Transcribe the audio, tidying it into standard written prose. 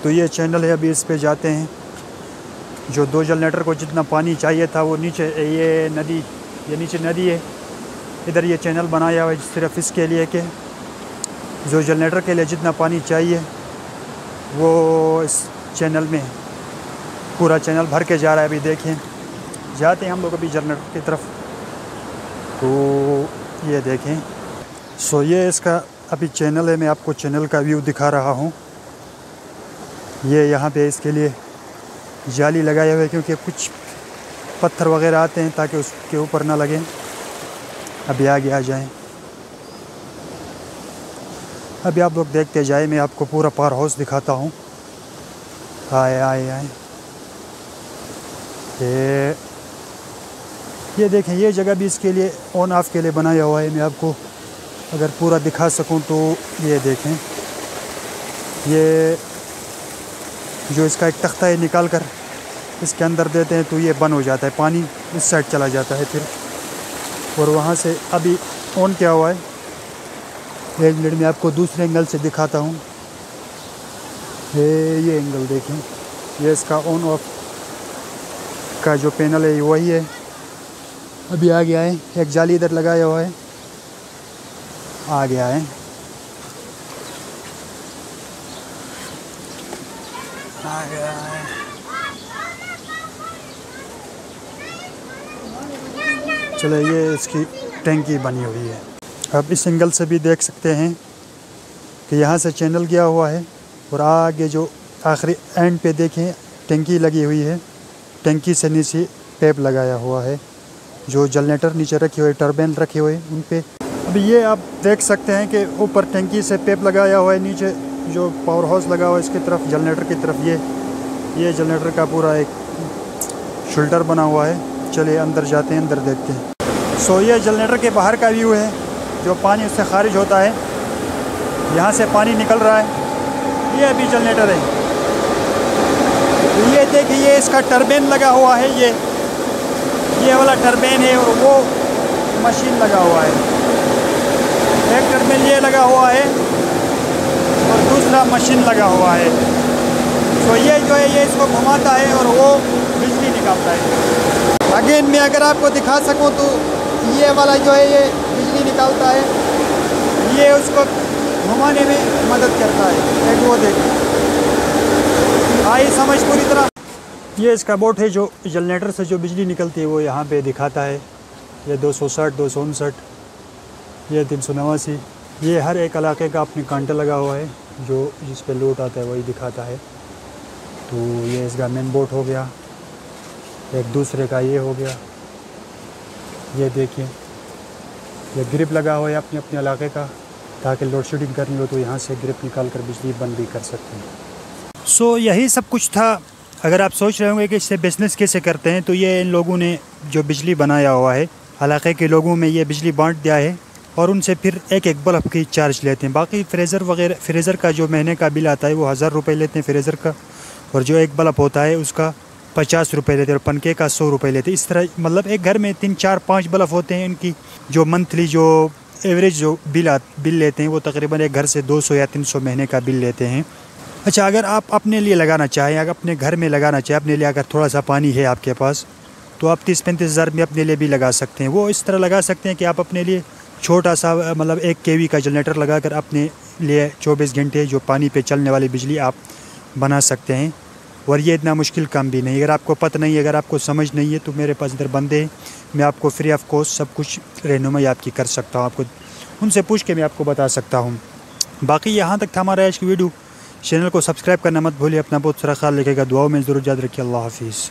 तो ये चैनल है, अभी इस पे जाते हैं। जो 2 जनरेटर को जितना पानी चाहिए था वो नीचे, ये नीचे नदी है, इधर ये चैनल बनाया हुआ है सिर्फ इसके लिए कि जो जनरेटर के लिए जितना पानी चाहिए वो इस चैनल में पूरा चैनल भर के जा रहा है। अभी देखें, जाते हैं हम लोग अभी जनरेटर की तरफ, तो ये देखें। सो ये इसका अभी चैनल है, मैं आपको चैनल का व्यू दिखा रहा हूँ। ये यहाँ पे इसके लिए जाली लगाए हुए, क्योंकि कुछ पत्थर वगैरह आते हैं ताकि उसके ऊपर ना लगे। अभी आगे आ जाएं, अभी आप लोग देखते जाए, मैं आपको पूरा पावर हाउस दिखाता हूँ। आए आए आए, ये देखें, ये जगह भी इसके लिए ऑन ऑफ के लिए बनाया हुआ है। मैं आपको अगर पूरा दिखा सकूं तो ये देखें, ये जो इसका एक तख्ता है निकाल कर इसके अंदर देते हैं तो ये बंद हो जाता है, पानी इस साइड चला जाता है फिर। और वहाँ से अभी ऑन किया हुआ है। एक मिनट में आपको दूसरे एंगल से दिखाता हूँ। ये एंगल देखें, ये इसका ऑन ऑफ का जो पैनल है वही है। अभी आ गया है, एक जाली इधर लगाया हुआ है, आ गया है। आ गया है। चलो, ये इसकी टैंकी बनी हुई है। अब इस एंगल से भी देख सकते हैं कि यहाँ से चैनल गया हुआ है और आगे जो आखिरी एंड पे देखें टैंकी लगी हुई है। टैंकी से नीचे पेप लगाया हुआ है, जो जनरेटर नीचे रखे हुए, टर्बाइन रखे हुए उन पे। अभी ये आप देख सकते हैं कि ऊपर टैंकी से पेप लगाया हुआ है, नीचे जो पावर हाउस लगा हुआ है इसकी तरफ, जनरेटर की तरफ। ये जनरेटर का पूरा एक शोल्डर बना हुआ है। चलिए अंदर जाते हैं, अंदर देखते हैं। सो ये जनरेटर के बाहर का व्यू है, जो पानी उससे खारिज होता है। यहाँ से पानी निकल रहा है, ये अभी जनरेटर है। ये देखिए, ये इसका टर्बाइन लगा हुआ है, ये वाला टर्बाइन है और वो मशीन लगा हुआ है। एक टर्बाइन ये लगा हुआ है और दूसरा मशीन लगा हुआ है। तो ये जो है ये इसको घुमाता है और वो बिजली निकालता है। अगेन मैं अगर आपको दिखा सकूं तो ये वाला जो है ये बिजली निकालता है, ये उसको घुमाने में मदद करता है। एक वो देखिए, आई समझ पूरी तरह। ये इसका बोर्ड है, जो जनरेटर से जो बिजली निकलती है वो यहाँ पे दिखाता है। ये 260, 259, ये 389। ये हर एक इलाके का अपने कांटा लगा हुआ है, जो जिस पे लोड आता है वही दिखाता है। तो ये इसका मेन बोर्ड हो गया, एक दूसरे का ये हो गया। ये देखिए, ये ग्रिप लगा हुआ है अपने अपने इलाके का, ताकि लोड शेडिंग करनी हो तो यहाँ से ग्रिप निकाल कर बिजली बंद भी कर सकते हैं। सो यही सब कुछ था। अगर आप सोच रहे होंगे कि इससे बिज़नेस कैसे करते हैं, तो ये इन लोगों ने जो बिजली बनाया हुआ है, इलाके के लोगों में ये बिजली बांट दिया है और उनसे फिर एक एक बल्ब की चार्ज लेते हैं। बाकी फ्रेज़र का जो महीने का बिल आता है वो 1000 रुपये लेते हैं फ्रेज़र का, और जो एक बल्ब होता है उसका 50 रुपये लेते हैं, और पंखे का 100 रुपये लेते हैं। इस तरह मतलब एक घर में 3, 4, 5 बल्ब होते हैं। इनकी जो मंथली जो एवरेज जो बिल लेते हैं वो तकरीबन एक घर से 200 या 300 महीने का बिल लेते हैं। अच्छा, अगर आप अपने लिए लगाना चाहें, अगर अपने घर में लगाना चाहें अपने लिए, अगर थोड़ा सा पानी है आपके पास, तो आप 30-35 हज़ार में अपने लिए भी लगा सकते हैं। वो इस तरह लगा सकते हैं कि आप अपने लिए छोटा सा मतलब 1 kV का जनरेटर लगा कर अपने लिए 24 घंटे जो पानी पे चलने वाली बिजली आप बना सकते हैं। और ये इतना मुश्किल काम भी नहीं। अगर आपको पता नहीं है, अगर आपको समझ नहीं है, तो मेरे पास इधर बंदे हैं, मैं आपको फ्री ऑफ कॉस्ट सब कुछ रहनुमाई आपकी कर सकता हूँ। आपको उनसे पूछ के मैं आपको बता सकता हूँ। बाकी यहाँ तक था हमारा आज की वीडियो। चैनल को सब्सक्राइब करना मत भूलिए। अपना बहुत सारा ख्याल रखिएगा, दुआओं में ज़रूर याद रखिए। अल्लाह हाफिज़।